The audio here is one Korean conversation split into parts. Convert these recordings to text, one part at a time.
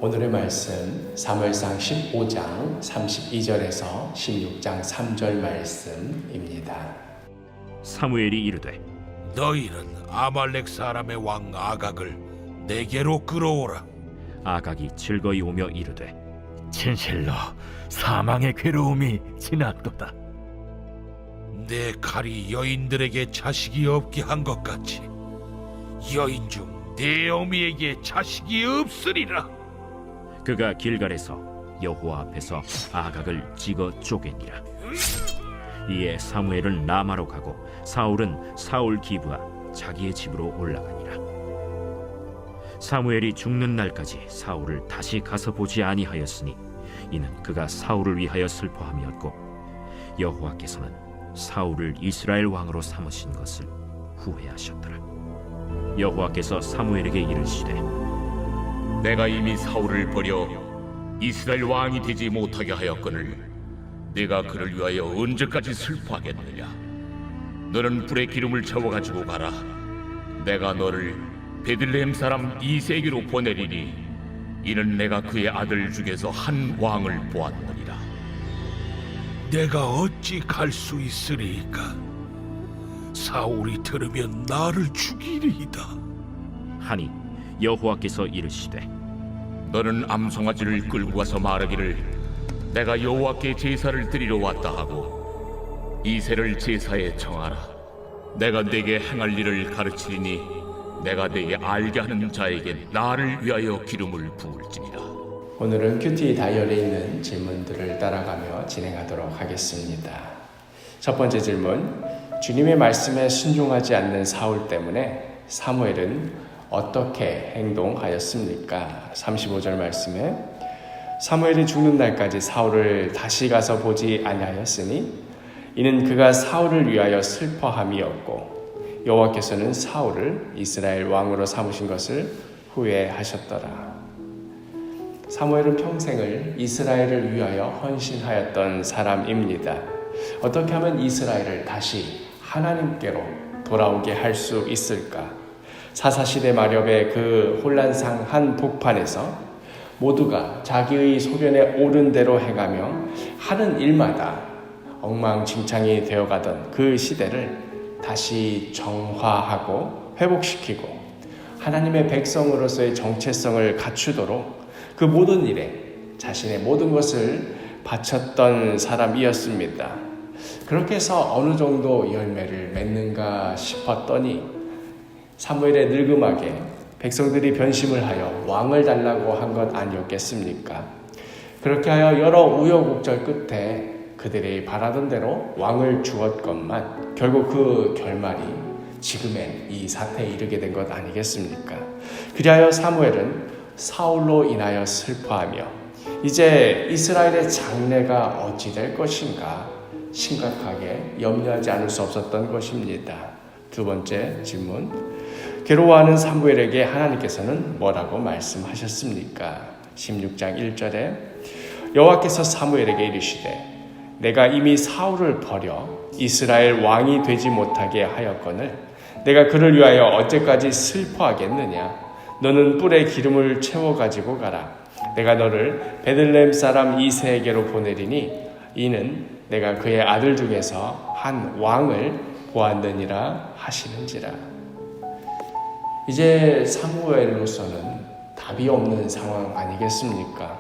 오늘의 말씀 사무엘상 15장 32절에서 16장 3절 말씀입니다. 사무엘이 이르되 너희는 아말렉 사람의 왕 아각을 내게로 끌어오라. 아각이 즐거이 오며 이르되 진실로 사망의 괴로움이 지났도다. 내 칼이 여인들에게 자식이 없게 한 것 같이 여인 중 내 어미에게 자식이 없으리라. 그가 길갈에서 여호와 앞에서 아각을 찍어 쪼개니라. 이에 사무엘은 라마로 가고 사울은 사울 기브와 자기의 집으로 올라가니라. 사무엘이 죽는 날까지 사울을 다시 가서 보지 아니하였으니 이는 그가 사울을 위하여 슬퍼함이었고 여호와께서는 사울을 이스라엘 왕으로 삼으신 것을 후회하셨더라. 여호와께서 사무엘에게 이르시되 내가 이미 사울을 버려 이스라엘 왕이 되지 못하게 하였거늘 내가 그를 위하여 언제까지 슬퍼하겠느냐. 너는 불에 기름을 채워가지고 가라. 내가 너를 베들레헴 사람 이새에게로 보내리니 이는 내가 그의 아들 중에서 한 왕을 보았느니라. 내가 어찌 갈 수 있으리이까? 사울이 들으면 나를 죽이리이다. 하니 여호와께서 이르시되 너는 암송아지를 끌고 가서 말하기를 내가 여호와께 제사를 드리러 왔다 하고 이새를 제사에 청하라. 내가 네게 행할 일을 가르치리니 내가 네게 알게 하는 자에게 나를 위하여 기름을 부을지니라. 오늘은 큐티 다이어리에 있는 질문들을 따라가며 진행하도록 하겠습니다. 첫 번째 질문, 주님의 말씀에 순종하지 않는 사울 때문에 사무엘은 어떻게 행동하였습니까? 35절 말씀에 사무엘이 죽는 날까지 사울을 다시 가서 보지 아니하였으니 이는 그가 사울을 위하여 슬퍼함이었고 여호와께서는 사울을 이스라엘 왕으로 삼으신 것을 후회하셨더라. 사무엘은 평생을 이스라엘을 위하여 헌신하였던 사람입니다. 어떻게 하면 이스라엘을 다시 하나님께로 돌아오게 할 수 있을까? 사사시대 마렵의 그 혼란상한 복판에서 모두가 자기의 소견에 옳은 대로 행하며 하는 일마다 엉망진창이 되어가던 그 시대를 다시 정화하고 회복시키고 하나님의 백성으로서의 정체성을 갖추도록 그 모든 일에 자신의 모든 것을 바쳤던 사람이었습니다. 그렇게 해서 어느 정도 열매를 맺는가 싶었더니 사무엘의 늙음하게 백성들이 변심을 하여 왕을 달라고 한 것 아니었겠습니까? 그렇게 하여 여러 우여곡절 끝에 그들이 바라던 대로 왕을 주었건만 결국 그 결말이 지금의 이 사태에 이르게 된 것 아니겠습니까? 그리하여 사무엘은 사울로 인하여 슬퍼하며 이제 이스라엘의 장래가 어찌 될 것인가 심각하게 염려하지 않을 수 없었던 것입니다. 두 번째 질문, 괴로워하는 사무엘에게 하나님께서는 뭐라고 말씀하셨습니까? 16장 1절에 여호와께서 사무엘에게 이르시되 내가 이미 사울을 버려 이스라엘 왕이 되지 못하게 하였거늘 내가 그를 위하여 어째까지 슬퍼하겠느냐. 너는 뿔에 기름을 채워 가지고 가라. 내가 너를 베들레헴 사람 이새에게로 보내리니 이는 내가 그의 아들 중에서 한 왕을 보았느니라 하시는지라. 이제 사무엘로서는 답이 없는 상황 아니겠습니까?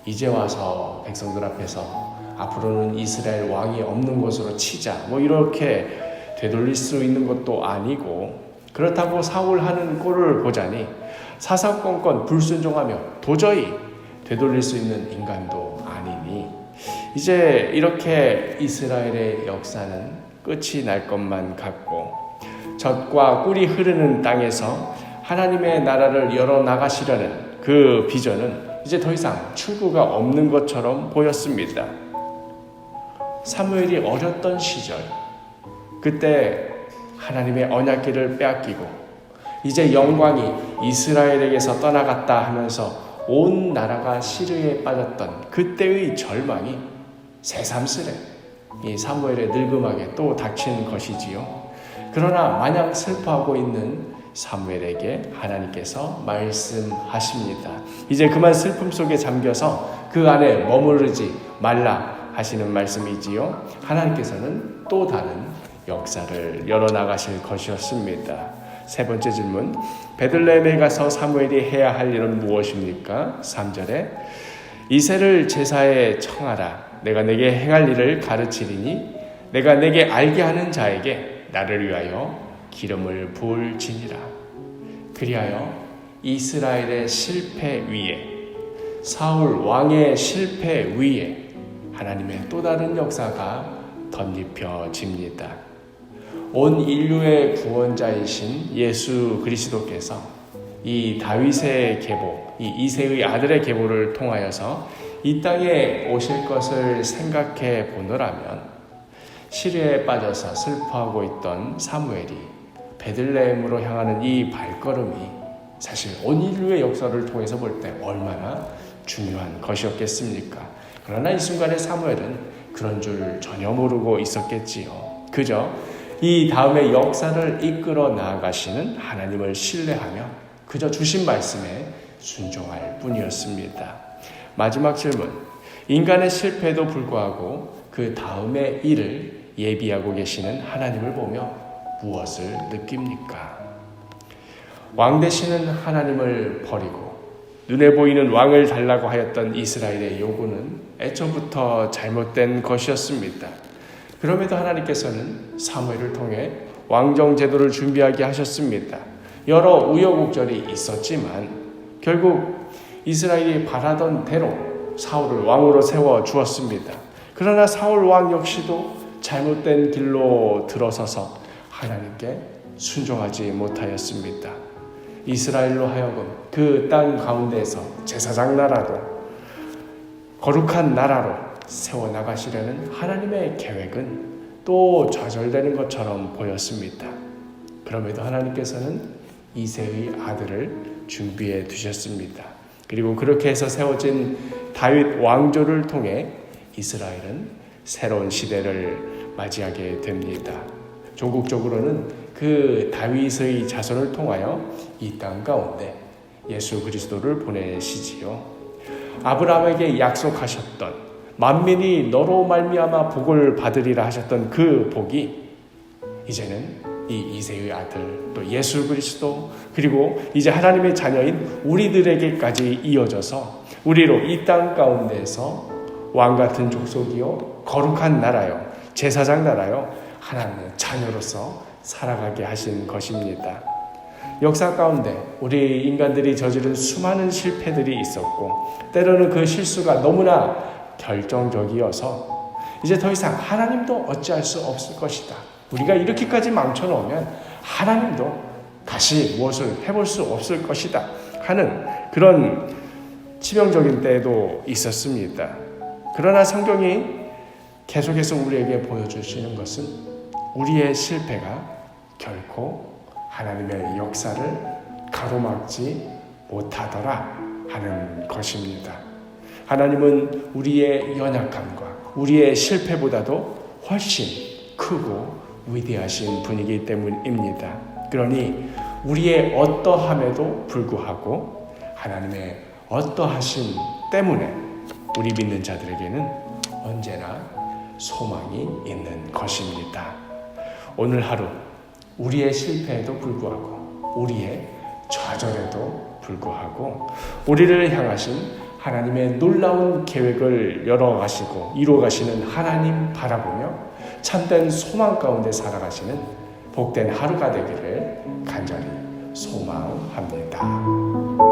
이제 와서 백성들 앞에서 앞으로는 이스라엘 왕이 없는 것으로 치자 이렇게 되돌릴 수 있는 것도 아니고 그렇다고 사울 하는 꼴을 보자니 사사건건 불순종하며 도저히 되돌릴 수 있는 인간도 아니니 이제 이렇게 이스라엘의 역사는 끝이 날 것만 같고 젖과 꿀이 흐르는 땅에서 하나님의 나라를 열어나가시려는 그 비전은 이제 더 이상 출구가 없는 것처럼 보였습니다. 사무엘이 어렸던 시절, 그때 하나님의 언약궤를 빼앗기고 이제 영광이 이스라엘에게서 떠나갔다 하면서 온 나라가 시르에 빠졌던 그때의 절망이 새삼스레 이 사무엘의 늙음하게 또 닥친 것이지요. 그러나 마냥 슬퍼하고 있는 사무엘에게 하나님께서 말씀하십니다. 이제 그만 슬픔 속에 잠겨서 그 안에 머무르지 말라 하시는 말씀이지요. 하나님께서는 또 다른 역사를 열어나가실 것이었습니다. 세 번째 질문, 베들레헴에 가서 사무엘이 해야 할 일은 무엇입니까? 3절에 이새를 제사에 청하라. 내가 내게 행할 일을 가르치리니 내가 내게 알게 하는 자에게 나를 위하여 기름을 부을지니라. 그리하여 이스라엘의 실패 위에, 사울 왕의 실패 위에 하나님의 또 다른 역사가 덧입혀집니다. 온 인류의 구원자이신 예수 그리스도께서 이 다윗의 계보, 이 이새의 아들의 계보를 통하여서 이 땅에 오실 것을 생각해 보노라면 시리에 빠져서 슬퍼하고 있던 사무엘이 베들레헴으로 향하는 이 발걸음이 사실 온 인류의 역사를 통해서 볼 때 얼마나 중요한 것이었겠습니까? 그러나 이 순간에 사무엘은 그런 줄 전혀 모르고 있었겠지요. 그저 이 다음의 역사를 이끌어 나아가시는 하나님을 신뢰하며 그저 주신 말씀에 순종할 뿐이었습니다. 마지막 질문, 인간의 실패에도 불구하고 그 다음의 일을 예비하고 계시는 하나님을 보며 무엇을 느낍니까? 왕 되시는 하나님을 버리고 눈에 보이는 왕을 달라고 하였던 이스라엘의 요구는 애초부터 잘못된 것이었습니다. 그럼에도 하나님께서는 사무엘을 통해 왕정 제도를 준비하게 하셨습니다. 여러 우여곡절이 있었지만 결국 이스라엘이 바라던 대로 사울을 왕으로 세워 주었습니다. 그러나 사울 왕 역시도 잘못된 길로 들어서서 하나님께 순종하지 못하였습니다. 이스라엘로 하여금 그 땅 가운데에서 제사장 나라로, 거룩한 나라로 세워나가시려는 하나님의 계획은 또 좌절되는 것처럼 보였습니다. 그럼에도 하나님께서는 이새의 아들을 준비해 두셨습니다. 그리고 그렇게 해서 세워진 다윗 왕조를 통해 이스라엘은 새로운 시대를 맞이하게 됩니다. 종국적으로는 그 다윗의 자손을 통하여 이 땅 가운데 예수 그리스도를 보내시지요. 아브라함에게 약속하셨던 만민이 너로 말미암아 복을 받으리라 하셨던 그 복이 이제는 이 이새의 아들 또 예수 그리스도 그리고 이제 하나님의 자녀인 우리들에게까지 이어져서 우리로 이 땅 가운데서 왕같은 족속이요 거룩한 나라요 제사장 나라요 하나님의 자녀로서 살아가게 하신 것입니다. 역사 가운데 우리 인간들이 저지른 수많은 실패들이 있었고 때로는 그 실수가 너무나 결정적이어서 이제 더 이상 하나님도 어찌할 수 없을 것이다. 우리가 이렇게까지 망쳐놓으면 하나님도 다시 무엇을 해볼 수 없을 것이다 하는 그런 치명적인 때도 있었습니다. 그러나 성경이 계속해서 우리에게 보여주시는 것은 우리의 실패가 결코 하나님의 역사를 가로막지 못하더라 하는 것입니다. 하나님은 우리의 연약함과 우리의 실패보다도 훨씬 크고 위대하신 분이기 때문입니다. 그러니 우리의 어떠함에도 불구하고 하나님의 어떠하심 때문에 우리 믿는 자들에게는 언제나 소망이 있는 것입니다. 오늘 하루 우리의 실패에도 불구하고 우리의 좌절에도 불구하고 우리를 향하신 하나님의 놀라운 계획을 열어가시고 이루어가시는 하나님 바라보며 참된 소망 가운데 살아가시는 복된 하루가 되기를 간절히 소망합니다.